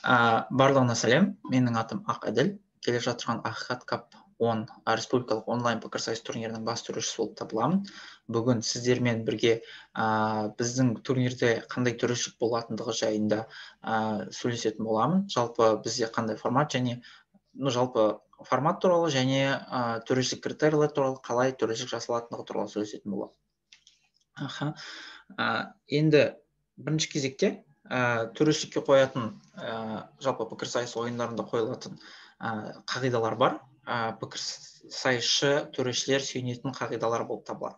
Барлығына сәлем, менің атым Ақәділ. Келе жатырған Ақиқат Кап 10 республикалық онлайн пікірсайыс турнирінің бас төрешісі болып табыламын. Бүгін сіздермен бірге біздің турнирде қандай төрешілік болатындығы жайында сөйлесетін боламын. Жалпы бізде қандай формат және жалпы формат туралы және төрешілік критерийлер туралы, қалай төрешілік жасалатындығы туралы сөйлесетін боламын. Енді бірінші кезекте төрешілікке қоятын жалпы пікірсайыс ойындарында қойылатын қағидалар бар. Пікірсайысшы төрешілер сүйенетін қағидалар болып табылады.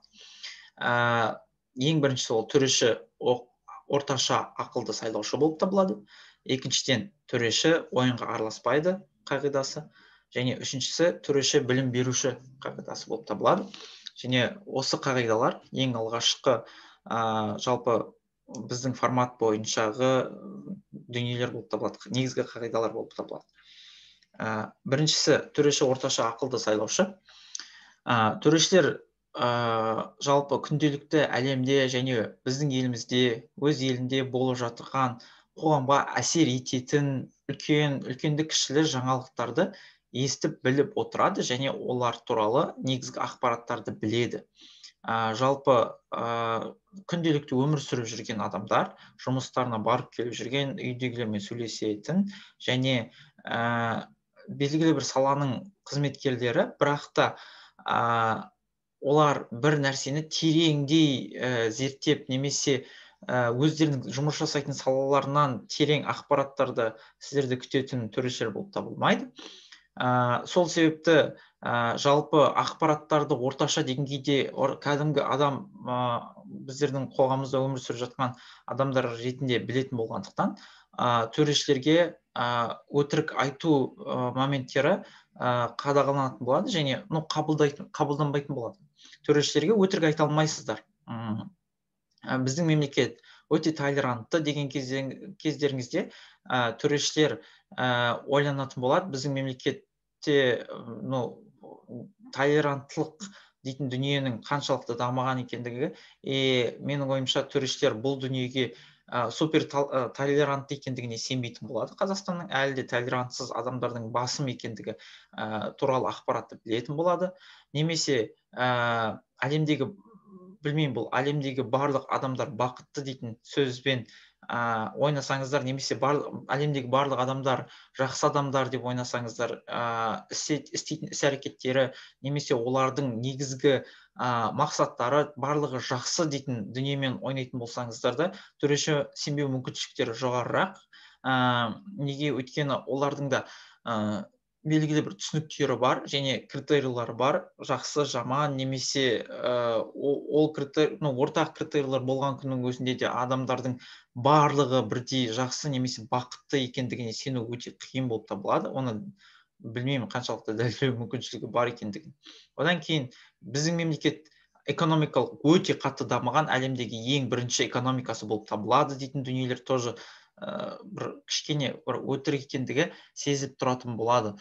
Ең біріншісі ол төреші орташа ақылды сайлаушы болып табылады. Екіншіден төреші ойынға араласпайды қағидасы. Және үшіншісі төреші білім беруші қағидасы болып табылады. Және осы қағидалар ең алғашқы жалпы біздің формат бойыншағы дүниелер болып табылады, негізгі қағидалар болып табылады. Біріншісі төреші орташа ақылды сайлаушы. Төрешілер жалпы күнделікті әлемде және біздің елімізде, өз елінде болып жатырған қоғамға әсер ететін үлкенді кішілі жаңалықтарды естіп біліп отырады және олар туралы негізгі ақпараттарды біледі. Жалпы күнделікті өмір сүріп жүрген адамдар, жұмыстарына барып келіп жүрген, үйдегілермен сөйлесетін және белгілі бір саланың қызметкерлері, бірақ та олар бір нәрсені тереңдей зерттеп немесе өздерінің жұмыс жасайтын салаларынан терең ақпараттарды сіздерді күтетін төрешілер болып табылмайды. Сол себепті жалпы ақпараттарды орташа деңгейде кәдімгі адам біздердің қоғамымызда өмір сүріп жатқан адамдар ретінде білетін болғандықтан төрешілерге өтірік айту моменттері қадағаланатын болады және қабылданбайтын болады. Төрешілерге өтірік айта алмайсыздар. Біздің мемлекет өте толерантты деген кездеріңізде төрешілер ойланатын болады. Біздің мемлекетте толеранттылық дейтін дүниенің қаншалықты дамыған екендігі, менің ойымша төрешілер бұл дүниеге супер толерант екендігіне сенбейтін болады. Қазақстанның әлі де толерантсыз адамдардың басым екендігі туралы ақпаратты білетін болады. Немесе әлемдегі барлық адамдар бақытты дейтін сөзбен ойнасаңыздар, немесе әлемдегі барлық адамдар жақсы адамдар деп ойнасаңыздар, істейтін іс-әрекеттері немесе олардың негізгі мақсаттары барлығы жақсы дейтін дүниемен ойнайтын болсаңыздар да, төреші сенбеу мүмкіншіліктері жоғарырақ. Неге? Өйткені олардың да белгілі бір түсініктері бар және критерийлері бар. Жақсы, жаман немесе ортақ критерийлер болған күннің өзінде де адамдардың барлығы бірдей жақсы немесе бақытты екендігіне сену өте қиын болып табылады. Оны білмеймін қаншалықты дәлелдеу мүмкіншілігі бар екендігін. Одан кейін біздің мемлекет экономикалық өте қатты дамыған, әлемдегі ең бірінші экономикасы болып табылады дейтін дүниелер тоже бір кішкене өтірік екендігі сезіп тұратын болады.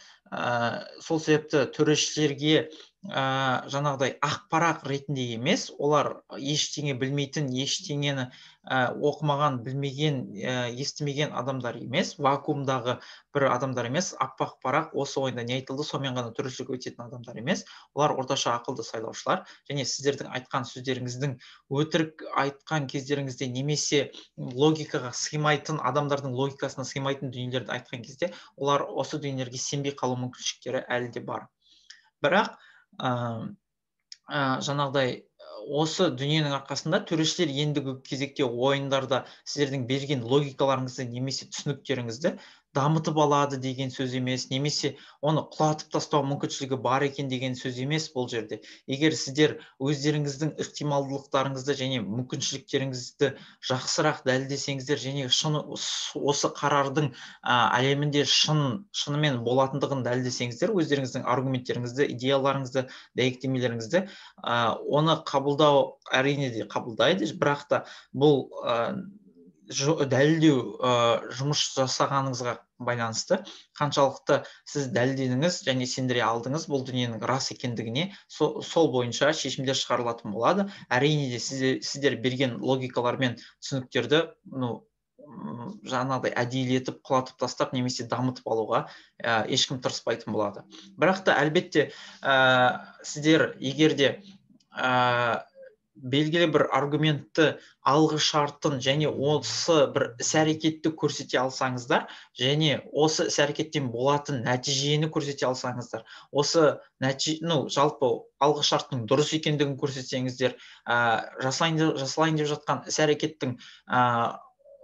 Сол себепті төрешілерге жаңағыдай ақпарат ретінде емес, олар ештеңе білмейтін, ештеңені оқымаған, білмеген, естімеген адамдар емес, вакуумдағы бір адамдар емес, аппақ парақ осы ойында не айтылды, сонымен ғана төрешілік өтетін адамдар емес. Олар орташа ақылды сайлаушылар және сіздердің айтқан сөздеріңіздің өтірік айтқан кездеріңізде немесе логикаға сыймайтын, адамдардың логикасына сыймайтын дүниелерді айтқан кезде, олар осы дүниелерге сенбей қалу мүмкіншіліктері әлі де бар. Бірақ жаңағыдай осы дүниенің арқасында төрешілер ендігі кезекте ойындарда сіздердің берген логикаларыңызды немесе түсініктеріңізді дамытып алады деген сөз емес, немесе оны құлатып тастау мүмкіншілігі бар екен деген сөз емес бұл жерде. Егер сіздер өздеріңіздің ықтималдылықтарыңызды және мүмкіншіліктеріңізді жақсырақ дәлелдесеңіздер және осы қарардың әлемінде шынымен болатындығын дәлелдесеңіздер, өздеріңіздің аргументтеріңізді, идеяларыңызды, дәйектемелеріңізді, оны қабылдау әрине де қабылдайды, бірақ та бұл дәлелдеу жұмыс жасағаныңызға байланысты, қаншалықты сіз дәлелдедіңіз және сендіре алдыңыз бұл дүниенің рас екендігіне, сол бойынша шешімдер шығарылатын болады. Әрине де сіздер берген логикалар мен түсініктерді жаңағыдай әдейілетіп құлатып тастап немесе дамытып алуға ешкім тырыспайтын болады. Бірақ та әлбетте сіздер егер де белгілі бір аргументті, алғы шартын және осы бір іс-әрекетті көрсете алсаңыздар, және осы іс-әрекеттен болатын нәтижені көрсете алсаңыздар, осы жалпы алғы шарттың дұрыс екендігін көрсетсеңіздер, жасалайын деп жатқан іс-әрекеттің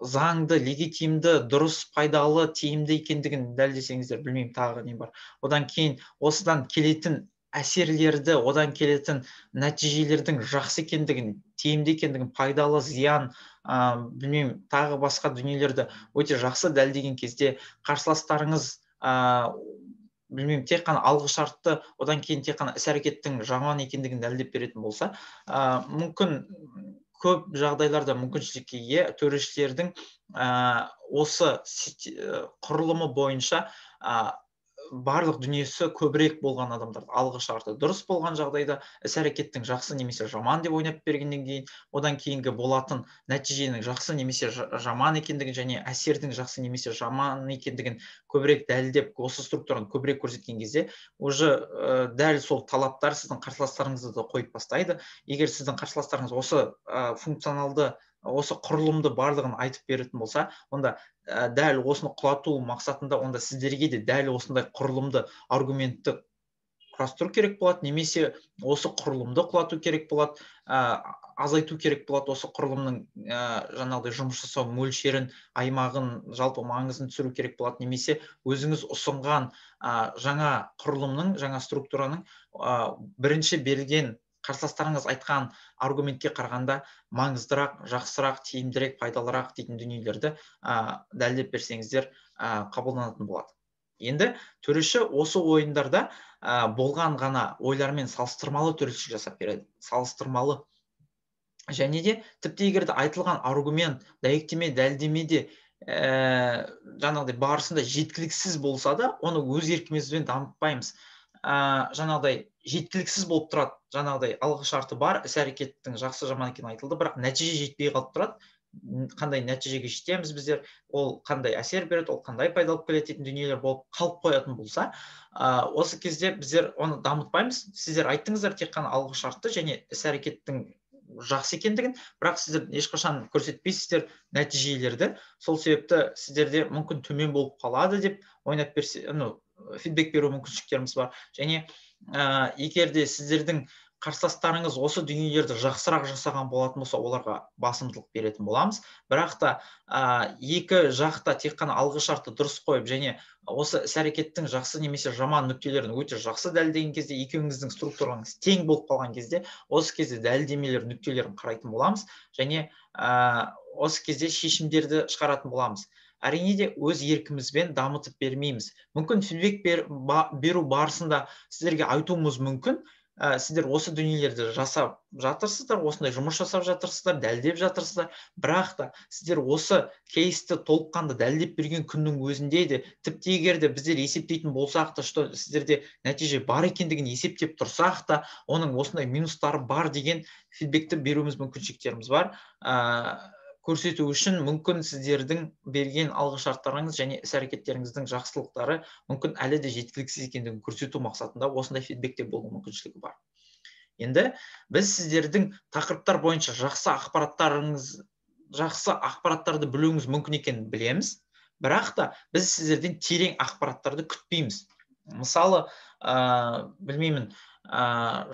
заңды, легитимді, дұрыс, пайдалы, тиімді екендігін дәлелдесеңіздер, білмеймін тағы не бар. Одан кейін осыдан келетін әсерлерді, одан келетін нәтижелердің жақсы екендігін, тиімді екендігін, пайдалы, зиян, білмеймін, тағы басқа дүниелерді өте жақсы дәлелдеген кезде қарсыластарыңыз білмеймін, тек қана алғы шартты, одан кейін тек қана іс-әрекеттің жаман екендігін дәлелдеп беретін болса, мүмкін көп жағдайларда мүмкіншілікке ие төрешілердің осы құрылымы бойынша барлық дүниесі көбірек болған адамдар, алғы шарты дұрыс болған жағдайда іс-әрекеттің жақсы немесе жаман деп ойнап бергеннен кейін, одан кейінгі болатын нәтиженің жақсы немесе жаман екендігін және әсердің жақсы немесе жаман екендігін көбірек дәлелдеп, осы структураны көбірек көрсеткен кезде, уже дәл сол талаптар сіздің қарсыластарыңызды да қойып бастайды. Егер сіздің қарсыластарыңыз осы функционалды, осы құрылымды барлығын айтып беретін болса, онда дәл осыны құлату мақсатында онда сіздерге де дәл осындай құрылымды, аргументті құрастыру керек болады, немесе осы құрылымды құлату керек болады, азайту керек болады, осы құрылымның жаңағыдай жұмыс жасау мөлшерін, аймағын, жалпы маңызын түсіру керек болады, немесе өзіңіз ұсынған жаңа құрылымның, жаңа структураның бірінші берілген қарсыластарыңыз айтқан аргументке қарағанда маңыздырақ, жақсырақ, тиімдірек, пайдалырақ дейтін дүниелерді дәлелдеп берсеңіздер қабылданатын болады. Енді төреші осы ойындарда болған ғана ойлармен салыстырмалы төрешілік жасап береді. Салыстырмалы. Және де тіпті егер де айтылған аргумент дәйектеме, дәлелдемеде жаңағыдай барысында жеткіліксіз болса да, оны өз еркімізбен дамытпаймыз. Жаңағыдай жеткіліксіз болып тұрады, жаңағыдай алғы шарты бар, іс-әрекеттің жақсы жаман екені айтылды, бірақ нәтиже жетпей қалып тұрады. Қандай нәтижеге жетеміз біздер, ол қандай әсер береді, ол қандай пайдалып келетін дүниелер болып қалып қоятын болса, осы кезде біздер оны дамытпаймыз. Сіздер айттыңыздар тек қана алғы шартты және іс-әрекеттің жақсы екендігін, бірақ сіздер ешқашан көрсетпейсіздер нәтижелерді. Сол себепті сіздерде мүмкін төмен болып қалады деп ойнап берсе, фидбек беру мүмкіншіліктеріміз бар. Және егер де сіздердің қарсыластарыңыз осы дүниелерді жақсырақ жасаған болатын болса, оларға басымдылық беретін боламыз. Бірақ та екі жақта тек қана алғы шартты дұрыс қойып, және осы іс-әрекеттің жақсы немесе жаман нүктелерін өте жақсы дәлелдеген кезде, екеуіңіздің структураңыз тең болып қалған кезде, осы кезде дәлелдемелер нүктелерін қарайтын боламыз, және осы кезде шешімдерді шығаратын боламыз. Әрине де өз еркімізбен дамытып бермейміз. Мүмкін фидбек беру барысында сіздерге айтуымыз мүмкін, сіздер осы дүниелерді жасап жатырсыздар, осындай жұмыс жасап жатырсыздар, дәлелдеп жатырсыздар, бірақ та сіздер осы кейсті толыққанды дәлелдеп берген күннің өзінде де, тіпті егер де біздер есептейтін болсақ та, что сіздерде нәтиже бар екендігін есептеп тұрсақ та, оның осындай минустары бар деген фидбекті беруіміз мүмкіншіліктеріміз бар. Көрсету үшін мүмкін сіздердің берген алғы шарттарыңыз және іс-әрекеттеріңіздің жақсылықтары мүмкін әлі де жеткіліксіз екендігін көрсету мақсатында осындай фидбекте болу мүмкіншілігі бар. Енді біз сіздердің тақырыптар бойынша жақсы ақпараттарды білуіңіз мүмкін екенін білеміз, бірақ та біз сіздерден терең ақпараттарды күтпейміз. Мысалы, білмеймін,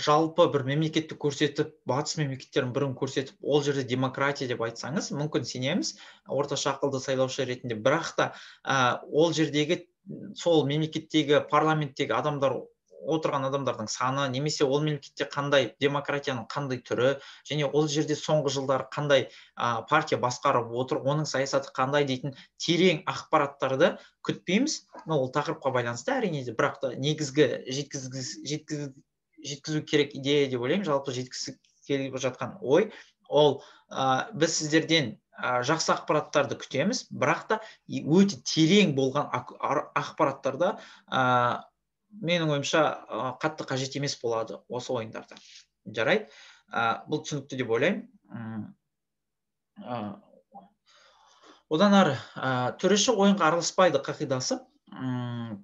жалпы бір мемлекетті көрсетіп, батыс мемлекеттердің бірін көрсетіп, ол жерде демократия деп айтсаңыз, мүмкін сенеміз, орташа ақылды сайлаушы ретінде, бірақ та ол жердегі, сол мемлекеттегі, парламенттегі отырған адамдардың саны, немесе ол мемлекетте қандай демократияның қандай түрі, және ол жерде соңғы жылдар қандай партия басқарып отыр, оның саясаты қандай дейтін терең ақпараттарды күтпейміз. Ол тақырыпқа байланысты әрине, бірақ та негізгі жеткізу керек идея деп ойлаймын, жалпы жеткізу келіп жатқан ой, ол біз сіздерден жақсы ақпараттарды күтеміз, бірақ та өте терең болған ақпараттарды менің ойымша қатты қажет емес болады осы ойындарда. Жарайды, бұл түсінікті деп ойлаймын. Одан ары төреші ойынға араласпайды қағидасы.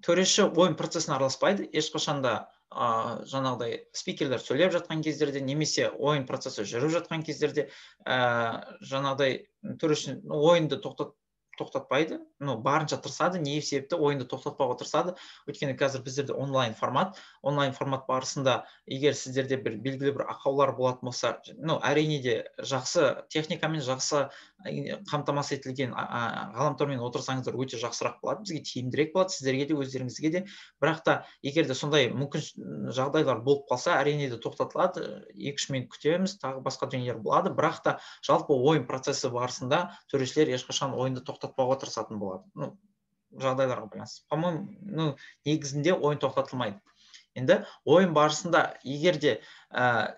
Төреші ойын процесіне араласпайды. Ешқашан да жаңағыдай спикерлер сөйлеп жатқан кездерде немесе ойын процесі жүріп жатқан кездерде жаңағыдай төреші ойынды тоқтатпайды. Барынша тырысады. Не себепті ойынды тоқтатпауға тырысады. Өйткені қазір біздерде онлайн формат барысында егер сіздерде бір белгілі бір ақаулар болатын болса, әрине де жақсы техникамен, жақсы қамтамасыз етілген ғаламтормен отырсаңыздар өте жақсырақ болады, бізге тиімдірек болады, сіздерге де өздеріңізге де. Бірақ та егер де сондай мүмкін жағдайлар болып қалса, әрине де тоқтатылады, 2-3 минут күтеміз, тағы басқа дүниелер болады. Бірақ та жалпы ойын процесі барысында төрешілер ешқашан ойынды тоқтатпауға тырысатын болады. Жағдайларға байланысты. По-моему, негізінде ойын тоқтатылмайды. Енді ойын барысында егер де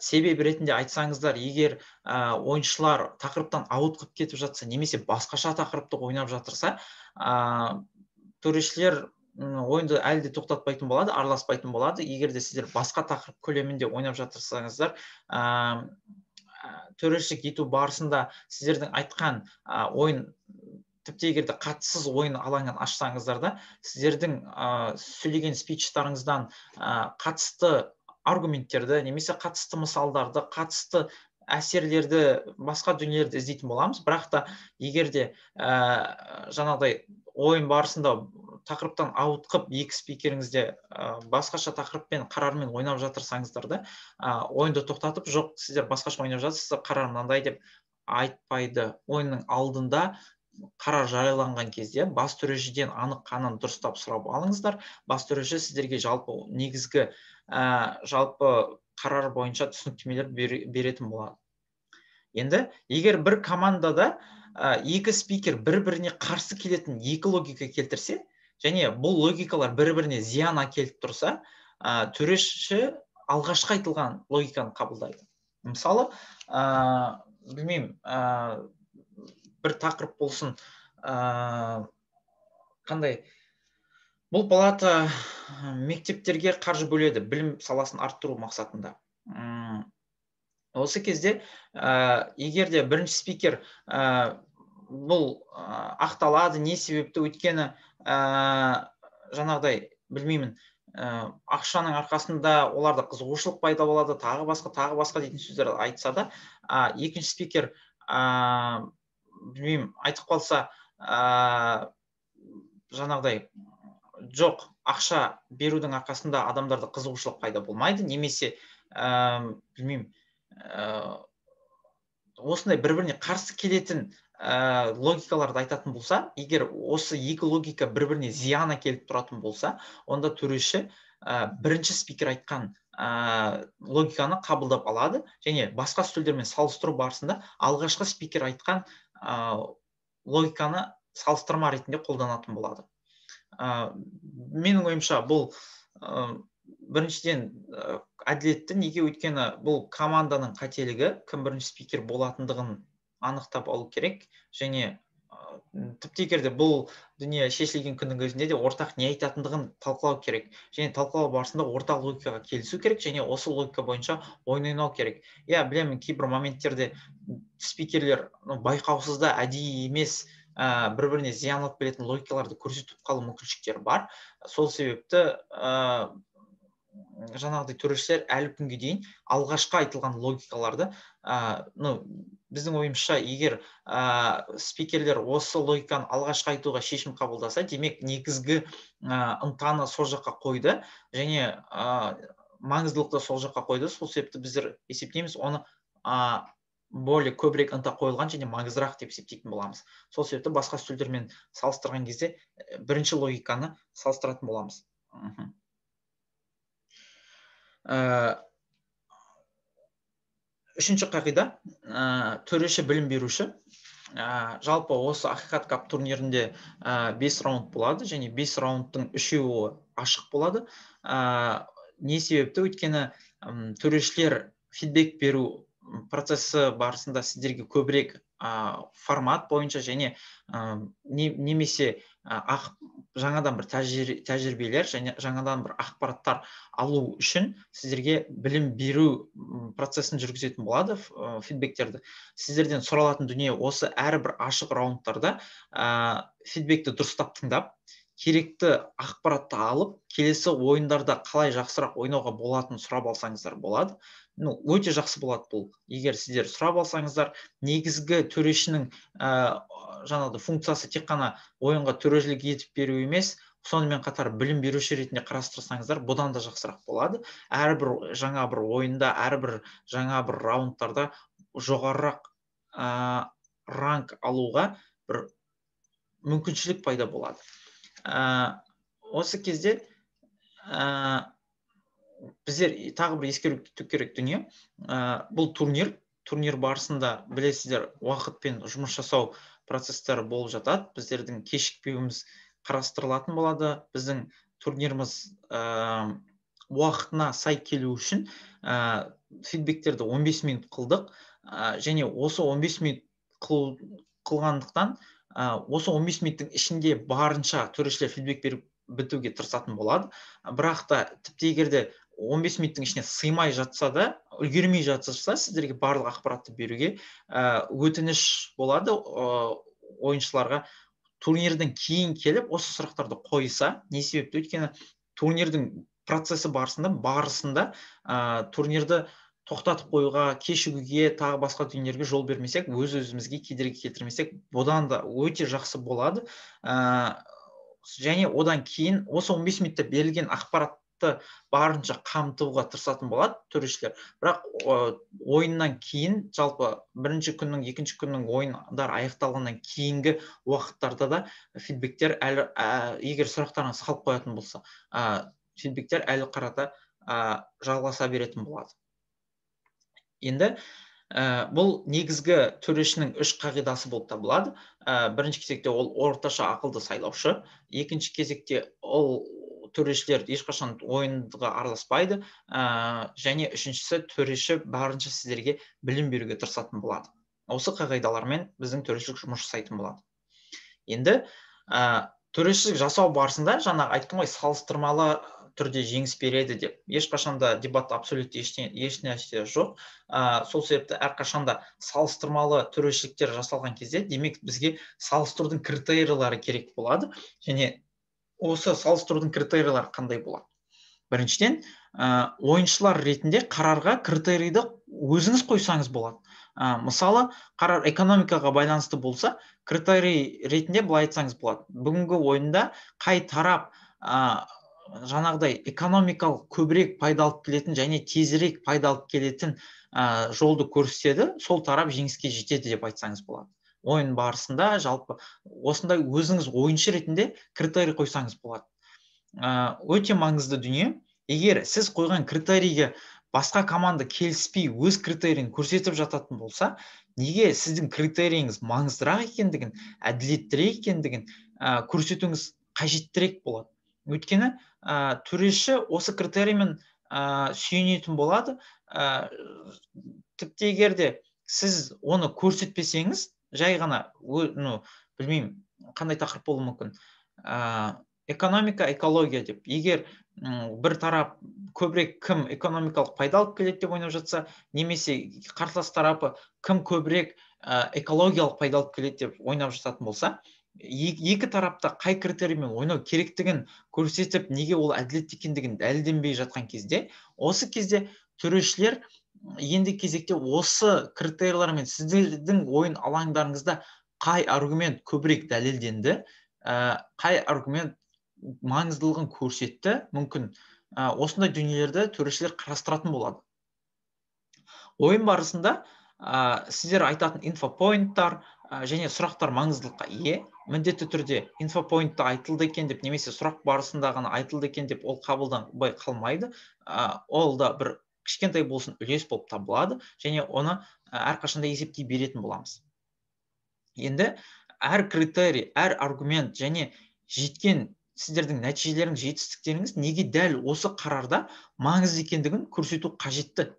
себеп ретінде айтсаңыздар, егер ойыншылар тақырыптан ауытқып кетіп жатса, немесе басқаша тақырыпты ойнап жатырса, төрешілер ойынды әлі де тоқтатпайтын болады, араласпайтын болады. Егер де сіздер басқа тақырып көлемінде ойнап жатырсаңыздар, төрешілік ету барысында сіздердің айтқан ойын тіпті егер де қатыссыз ойын алаңын ашсаңыздар да, сіздердің сөйлеген спичтарыңыздан қатысты аргументтерді, немесе қатысты мысалдарды, қатысты әсерлерді, басқа дүниелерді іздейтін боламыз. Бірақ та егер де жаңағыдай ойын барысында тақырыптан ауытқып, екі спикеріңізде басқаша тақырыппен, қарармен ойнап жатырсаңыздар да, ойынды тоқтатып, жоқ, сіздер басқаша ойнап жатырсыздар, қарар мынандай деп айтпайды. Ойынның алдында қарар жарияланған кезде бас төрешіден анық қанын дұрыстап сұрап алыңыздар. Бас төреші сіздерге жалпы негізгі жалпы қарар бойынша түсініктемелер беретін болады. Енді егер бір командада екі спикер бір-біріне қарсы келетін екі логика келтірсе, және бұл логикалар бір-біріне зиян әкеліп тұрса, төреші алғашқы айтылған логиканы қабылдайды. Мысалы, білмеймін, бір тақырып болсын, қандай, бұл палата мектептерге қаржы бөледі, білім саласын арттыру мақсатында. Осы кезде егер де бірінші спикер бұл ақталады, не себепті, өйткені жаңағыдай, білмеймін, ақшаның арқасында оларда қызығушылық пайда болады, тағы басқа дейтін сөздер айтса да, екінші спикер білмеймін, айтып қалса, жаңағыдай, жоқ, ақша берудің арқасында адамдарда қызығушылық пайда болмайды, немесе білмеймін, осындай бір-біріне қарсы келетін логикаларды айтатын болса, егер осы екі логика бір-біріне зиян әкеліп тұратын болса, онда төреші бірінші спикер айтқан логиканы қабылдап алады, және басқа үстелдермен салыстыру барысында алғашқы спикер айтқан логиканы салыстырма ретінде қолданатын болады. Менің ойымша бұл біріншіден әділетті, неге, өйткені бұл команданың қателігі, кім бірінші спикер болатындығын анықтап алу керек, және тіпті егер де бұл дүние шешілген күннің өзінде де ортақ не айтатындығын талқылау керек, және талқылау барысында ортақ логикаға келісу керек, және осы логика бойынша ойнау керек. Білемін, кейбір моменттерде спикерлер байқаусызда әдейі емес бір-біріне зиян алып келетін логикаларды көрсетіп қалу мүмкіншіліктері бар. Сол себепті жаңағыдай төрешілер әлі күнге дейін алғашқы айтылған логикаларды, біздің ойымызша, егер спикерлер осы логиканы алғашқы айтуға шешім қабылдаса, демек негізгі ынтаны сол жаққа қойды, және маңыздылықты сол жаққа қойды. Сол себепті біздер есептейміз, оны более көбірек ынта қойылған және маңыздырақ деп есептейтін боламыз. Сол себепті басқа үстелдермен салыстырған кезде бірінші логиканы салыстыратын боламыз. Үшінші қағида, төреші білім беруші. Жалпы осы ақиқат кап турнирінде 5 раунд болады, және 5 раундтың 3-еуі ашық болады. Не себепті, өйткені төрешілер фидбек беру процесі барысында сіздерге көбірек формат бойынша және немесе жаңадан бір тәжірибелер және жаңадан бір ақпараттар алу үшін сіздерге білім беру процесін жүргізетін болады, фидбектерді. Сіздерден сұралатын дүние осы: әрбір ашық раундтарда фидбекті дұрыстап тыңдап, керекті ақпаратты алып, келесі ойындарда қалай жақсырақ ойнауға болатынын сұрап алсаңыздар болады. Өте жақсы болады бұл. Егер сіздер сұрап алсаңыздар, негізгі төрешінің жаңағы функциясы тек қана ойынға төрелік етіп беру емес, сонымен қатар білім беруші ретінде қарастырсаңыздар, бұдан да жақсырақ болады. Әрбір жаңа бір ойында, әрбір жаңа бір раундтарда жоғарырақ ранг алуға бір мүмкіншілік пайда болады. Осы кезде біздер тағы бір ескеру керек дүние, бұл турнир барысында білесіздер, уақытпен жұмыс жасау процестері болып жатады. Біздердің кешікпеуіміз қарастырылатын болады. Біздің турниріміз уақытына сай келу үшін фидбектерді 15 минут қылдық, және осы 15 минут қылғандықтан осы 15 минуттың ішінде барынша төрешілер фидбек беріп бітуге тырысатын болады. Бірақ та тіпті егерде 15 минуттың ішіне сыймай жатса да, үлгермей жатса, сіздерге барлық ақпаратты беруге өтініш болады ойыншыларға. Турнирден кейін келіп осы сұрақтарды қойса, не себепті? Өйткені турнирдің процесі барысында турнирді тоқтатып қоюға, кешігуге, тағы басқа дүниелерге жол бермесек, өз-өзімізге кедергі келтірмесек, бұдан да өте жақсы болады. Және одан кейін осы 15 минутта берілген ақпаратты барынша қамтуға тырысатын болады төрешілер. Бірақ ойыннан кейін, жалпы бірінші күннің, екінші күннің ойындар аяқталғаннан кейінгі уақыттарда да фидбектер егер сұрақтарыңыз қалып қоятын болса, фидбектер әлі қарата жалғаса беретін болады. Енді бұл негізгі төрешінің 3 қағидасы болып табылады. Бірінші кезекте ол орташа ақылды сайлаушы. Екінші кезекте ол төрешілер ешқашан ойынға араласпайды. Және үшіншісі, төреші барынша сіздерге білім беруге тырысатын болады. Осы қағидалармен біздің төрешілік жұмыс жасайтын болады. Енді төрешілік жасау барысында, жаңа айттым ғой, салыстырмалы түрде жеңіс береді деп. Ешқашанда дебат абсолютті ешнәрсе жоқ. Сол себепті әрқашанда салыстырмалы төрешіліктер жасалған кезде, демек бізге салыстырудың критериялары керек болады. Және осы салыстырудың критериялары қандай болады? Біріншіден, ойыншылар ретінде қарарға критерийді өзіңіз қойсаңыз болады. Мысалы, қарар экономикаға байланысты болса, критерий ретінде былай айтсаңыз болады: бүгінгі ойында қай тарап жаңағыдай экономикалық көбірек пайда алып келетін және тезірек пайда алып келетін жолды көрсетеді, сол тарап жеңіске жетеді деп айтсаңыз болады. Ойын барысында жалпы осындай өзіңіз ойыншы ретінде критерий қойсаңыз болады. Өте маңызды дүние. Егер сіз қойған критерийге басқа команда келіспей өз критерийін көрсетіп жататын болса, неге сіздің критерийіңіз маңыздырақ екендігін, әділеттірек екендігін көрсетуіңіз қажеттірек болады. Өйткені төреші осы критериймен сүйенетін болады. Тіпті егерде сіз оны көрсетпесеңіз, жай ғана, білмеймін, қандай тақырып болуы мүмкін, экономика, экология деп, егер бір тарап көбірек кім экономикалық пайда алып келеді деп ойнап жатса, немесе қарсылас тарапы кім көбірек экологиялық пайда алып келеді деп ойнап жататын болса, екі тарапта қай критериймен ойнау керектігін көрсетіп, неге ол әділетті екендігін дәлелденбей жатқан кезде, осы кезде төрешілер енді кезекте осы критерийлармен сіздердің ойын алаңдарыңызда қай аргумент көбірек дәлелденді, қай аргумент маңыздылығын көрсетті, мүмкін осындай дүниелерді төрешілер қарастыратын болады. Ойын барысында сіздер айтатын инфопоинттар және сұрақтар маңыздылыққа ие. Міндетті түрде инфопоинтта айтылды екен деп, немесе сұрақ барысында ғана айтылды екен деп ол қабылданбай қалмайды. Ол да бір кішкентай болсын үлес болып табылады, және оны әрқашанда есептей беретін боламыз. Енді әр критерий, әр аргумент және жеткен сіздердің нәтижелеріңіз, жетістіктеріңіз неге дәл осы қарарда маңызды екендігін көрсету қажетті.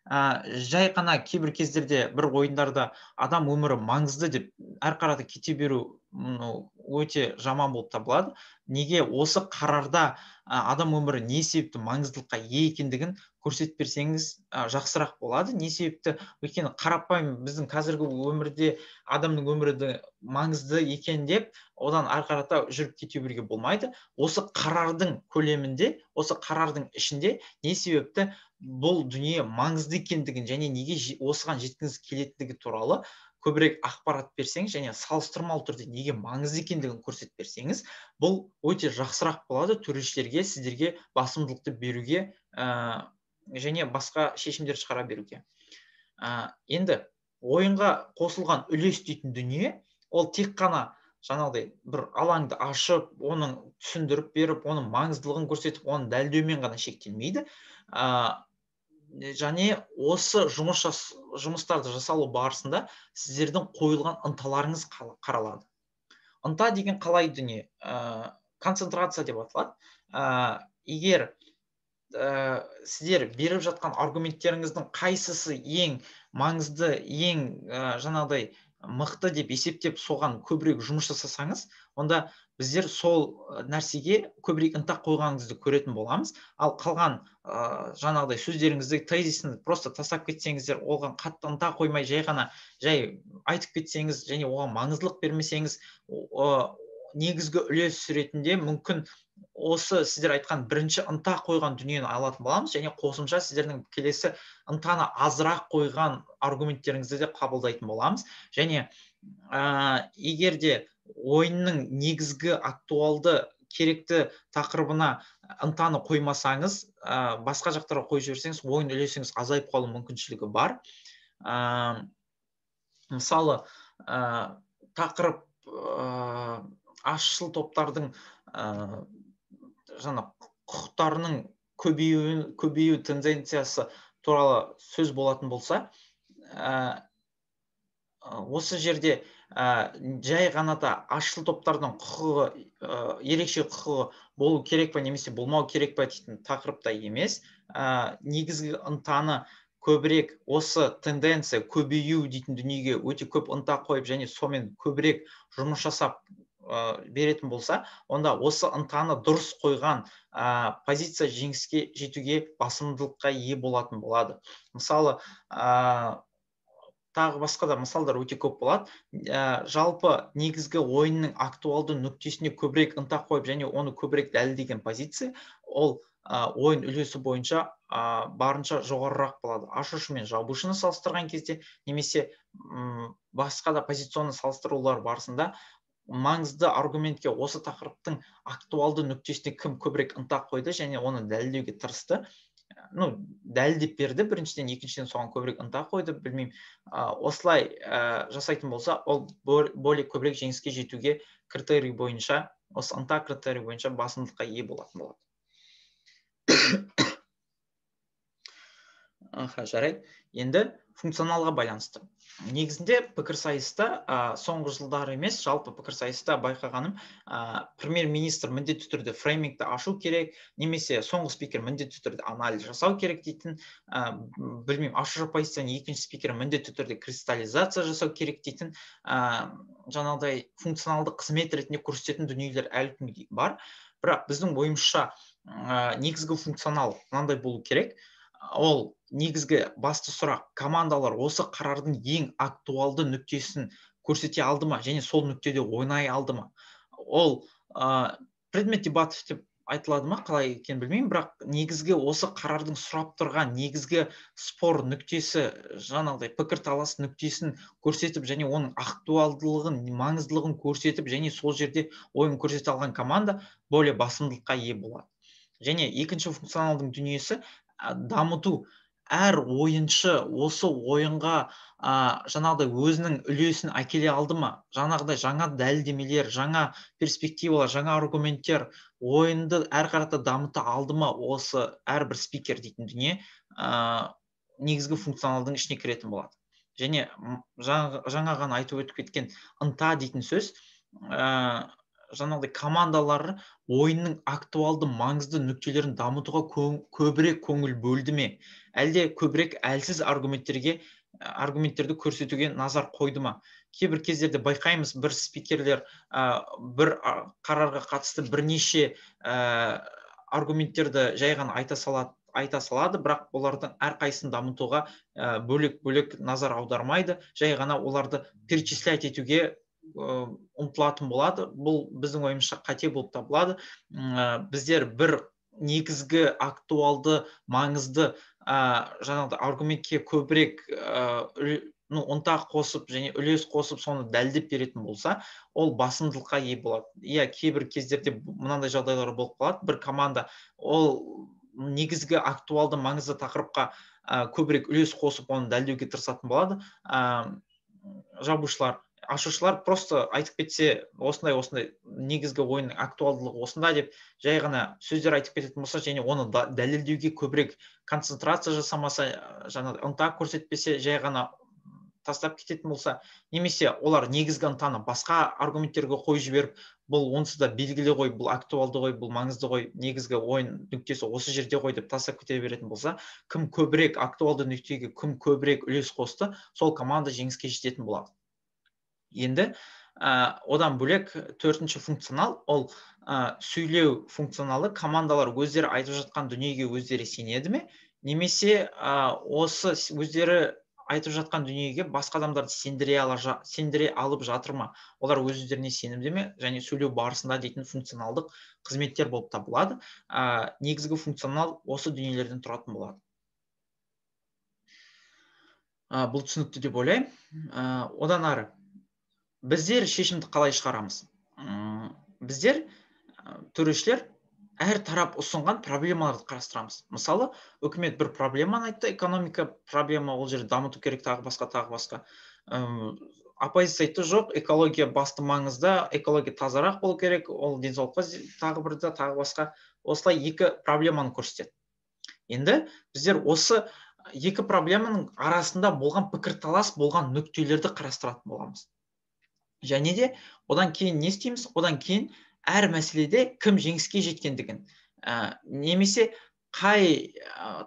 Жай ғана кейбір кездерде бір ойындарда адам өмірі маңызды деп әр қарата кете беру өте жаман болып табылады. Неге? Осы қарарда адам өмірі не себепті маңыздылыққа ие екендігін көрсетіп берсеңіз жақсырақ болады. Не себепті? Өйткені қарапайым біздің қазіргі өмірде адамның өмірі маңызды екен деп одан ары қарата жүріп кете беруге болмайды. Осы қарардың көлемінде, осы қарардың ішінде не себепті бұл дүние маңызды екендігін және неге осыған жеткіңіз келетіндігі туралы көбірек ақпарат берсеңіз және салыстырмалы түрде неге маңызды екендігін көрсетіп берсеңіз, бұл өте жақсырақ болады төрешілерге, сіздерге басымдылықты беруге және басқа шешімдер шығара беруге. Енді ойынға қосылған үлес дейтін дүние, ол тек қана жаңағыдай бір алаңды ашып, оның түсіндіріп беріп, оның маңыздылығын көрсетіп, оның дәлелдеумен ғана шектелмейді. Және осы жұмыстарды жасалу барысында сіздердің қойылған ынталарыңыз қаралады. Ынта деген қалай дүние? Концентрация деп аталады. Егер сіздер беріп жатқан аргументтеріңіздің қайсысы ең маңызды, ең жаңағыдай мықты деп есептеп соған көбірек жұмыс жасасаңыз, онда біздер сол нәрсеге көбірек ынта қойғаныңызды көретін боламыз. Ал қалған жаңағыдай сөздеріңізді, тезисін просто тастап кетсеңіздер, оған қатты ынта қоймай, жай айтып кетсеңіз және оған маңыздылық бермесеңіз, негізгі үлес ретінде мүмкін осы сіздер айтқан бірінші ынта қойған дүниені алатын боламыз және қосымша сіздердің келесі ынтаны азырақ қойған аргументтеріңізді де қабылдайтын боламыз. Және егер де ойынның негізгі актуалды керекті тақырыбына ынтаны қоймасаңыз, басқа жақтарға қойып жіберсеңіз, ойын үлесіңіз азайып қалу мүмкіншілігі бар. Мысалы, тақырып ашшыл топтардың құқықтарының көбею тенденциясы туралы сөз болатын болса, осы жерде жай ғана да ашшыл топтардың құқығы, ерекше құқығы болу керек па немесе болмау керек па дейтін тақырыпта емес, негізгі ынтаны көбірек осы тенденция көбею дейтін дүниеге өте көп ынта қойып және сомен көбірек жұмыс жасап беретін болса, онда осы ынтаны дұрыс қойған позиция жеңіске жетуге басымдылыққа ие болатын болады. Мысалы, тағы басқа да мысалдар өте көп болады. Жалпы негізгі ойынның актуалды нүктесіне көбірек ынта қойып және оны көбірек дәлелдеген позиция, ол ойын үлесі бойынша барынша жоғарырақ болады. Ашушы мен жабушыны салыстырған кезде немесе басқа да позиционны салыстырулар барысында маңызды аргументке осы тақырыптың актуалды нүктесіне кім көбірек ынта қойды және оны дәлелдеуге тырысты, дәлелдеп берді, біріншіден, екіншіден соған көбірек ынта қойды, білмеймін. Осылай жасайтын болса, ол более көбірек жеңіске жетуге критерий бойынша, осы ынта критерий бойынша басымдылыққа ие болатын болады. Жарайды. Енді функционалға байланысты. Негізінде пікірсайыста соңғы жылдары емес, жалпы пікірсайыста байқағаным, премьер-министр міндетті түрде фреймингті ашу керек, немесе соңғы спикер міндетті түрде анализ жасау керек дейтін, білмеймін, ашушы позицияның екінші спикері міндетті түрде кристаллизация жасау керек дейтін, жаңағыдай функционалды қызмет ретінде көрсететін дүниелер әлі күнге бар. Бірақ біздің ойымызша негізгі функционал мынандай болу керек. Ол негізгі басты сұрақ, командалар осы қарардың ең актуалды нүктесін көрсете алды ма және сол нүктеде ойнай алды ма? Ол предмет дебатов деп айтылады ма, қалай екенін білмеймін, бірақ негізгі осы қарардың сұрап тұрған негізгі спор нүктесі, жаңағыдай пікірталас нүктесін көрсетіп және оның актуалдылығын, маңыздылығын көрсетіп және сол жерде ойын көрсете алған команда более басымдылыққа ие болады. Және екінші функционалдың дүниесі дамыту. Әр ойыншы осы ойынға жаңағыдай өзінің үлесін әкеле алды ма? Жаңағыдай жаңа дәлелдемелер, жаңа перспективалар, жаңа аргументтер ойынды әр қарата дамыта алды ма? Осы әрбір спикер дейтін дүние негізгі функционалдың ішіне кіретін болады. Және жаңа ғана айтып өтіп кеткен ынта дейтін сөз, жаңағыдай командалар ойынның актуалды маңызды нүктелерін дамытуға көбірек көңіл бөлді ме? Әлде көбірек әлсіз аргументтерді көрсетуге назар қойды ма? кейбір кездерде байқаймыз, бір спикерлер бір қарарға қатысты бірнеше аргументтерді жай ғана айта салады, бірақ олардың әрқайсысын дамытуға бөлек назар аудармайды, жай ғана оларды перечислять етуге ұмтылатын болады. Бұл біздің ойымызша қате болып табылады. Біздер бір негізгі актуалды маңызды жаңағыдай аргументке көбірек ұнтақ қосып және үлес қосып соны дәлдеп беретін болса, ол басымдылыққа ие болады. Иә, кейбір кездерде мынандай жағдайлар болып қалады. Бір команда ол негізгі актуалды маңызды тақырыпқа көбірек үлес қосып оны дәлдеуге тырысатын болады. Ашушылар просто айтып кетсе, осындай негізгі ойынның актуалдылығы осында деп жай ғана сөздер айтып кететін болса, және оны дәлелдеуге көбірек концентрация жасамаса, жаңағы ынта көрсетпесе, жай ғана тастап кететін болса, немесе олар негізгі ынтаны басқа аргументтерге қойып жіберіп, бұл онсыз да белгілі ғой, бұл актуалды ғой, бұл маңызды ғой, негізгі ойын нүктесі осы жерде ғой деп тастап кете беретін болса, кім көбірек актуалды нүктеге кім көбірек үлес қосты, сол команда жеңіске жететін болады. Енді одан бөлек төртінші функционал, ол сөйлеу функционалы. Командалар өздері айтып жатқан дүниеге өздері сенеді ме, немесе осы өздері айтып жатқан дүниеге басқа адамдарды сендіре алып жатыр ма, олар өздеріне сенімді ме, және сөйлеу барысында дейтін функционалдық қызметтер болып табылады. Негізгі функционал осы дүниелерден тұратын болады. Бұл түсінікті деп ойлаймын. Одан ары біздер шешімді қалай шығарамыз? Біздер төрешілер әр тарап ұсынған проблемаларды қарастырамыз. Мысалы, үкімет бір проблеманы айтты, экономика проблема, ол жерде дамыту керек, тағы басқа. Оппозиция айтты, жоқ, экология басты маңызда, экология тазарақ болу керек, ол денсаулыққа тағы басқа. Осылай екі проблеманы көрсетеді. Енді біздер осы екі проблеманың арасында болған пікірталас болған нүктелерді қарастыратын боламыз. Және де одан кейін не істейміз? Одан кейін әр мәселеде кім жеңіске жеткендігін, немесе қай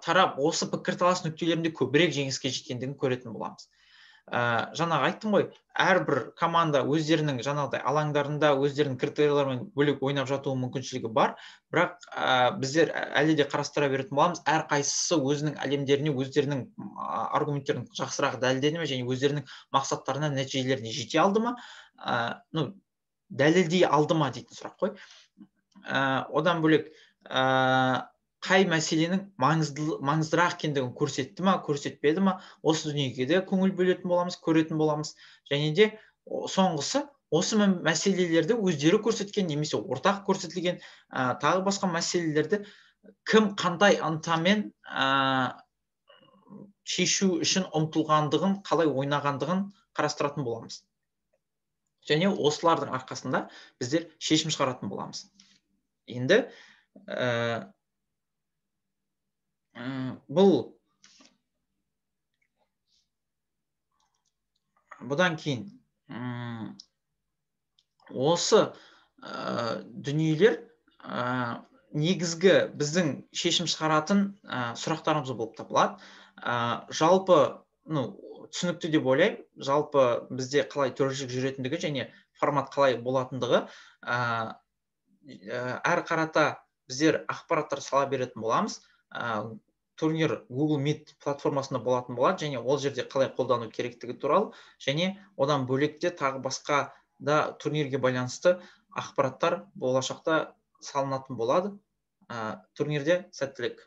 тарап осы пікірталас нүктелерінде көбірек жеңіске жеткендігін көретін боламыз. Жаңағы айттым ғой, әрбір команда өздерінің жаңағыдай алаңдарында өздерінің критерияларымен бөлек ойнап жатуы мүмкіншілігі бар, бірақ біздер әлі де қарастыра беретін боламыз, әрқайсысы өзінің әлемдеріне өздерінің аргументтерін жақсырақ дәлелдеді ме, және өздерінің мақсаттарына, нәтижелеріне жете алды ма, дәлелдей алды ма дейтін сұрақ қой. Одан бөлек қай мәселенің маңыздырақ екендігін көрсетті ма, көрсетпеді ма, осы дүниеге де көңіл бөлетін боламыз, көретін боламыз. Және де соңғысы, осы мәселелерді өздері көрсеткен немесе ортақ көрсетілген тағы басқа мәселелерді кім қандай ынтамен шешу үшін ұмтылғандығын, қалай ойнағандығын қарастыратын боламыз. Және осылардың арқасында біздер шешім шығаратын боламыз. Енді бұдан кейін осы дүниелер негізгі біздің шешім шығаратын сұрақтарымыз болып табылады. Жалпы түсінікті деп ойлаймын. Жалпы бізде қалай төрешілік жүретіндігі және формат қалай болатындығы әр қарата біздер ақпараттар сала беретін боламыз. Турнир Google Meet платформасында болатын болады, және ол жерде қалай қолдану керектігі туралы, және одан бөлекте тағы басқа да турнирге байланысты ақпараттар болашақта салынатын болады. Турнирде сәттілік.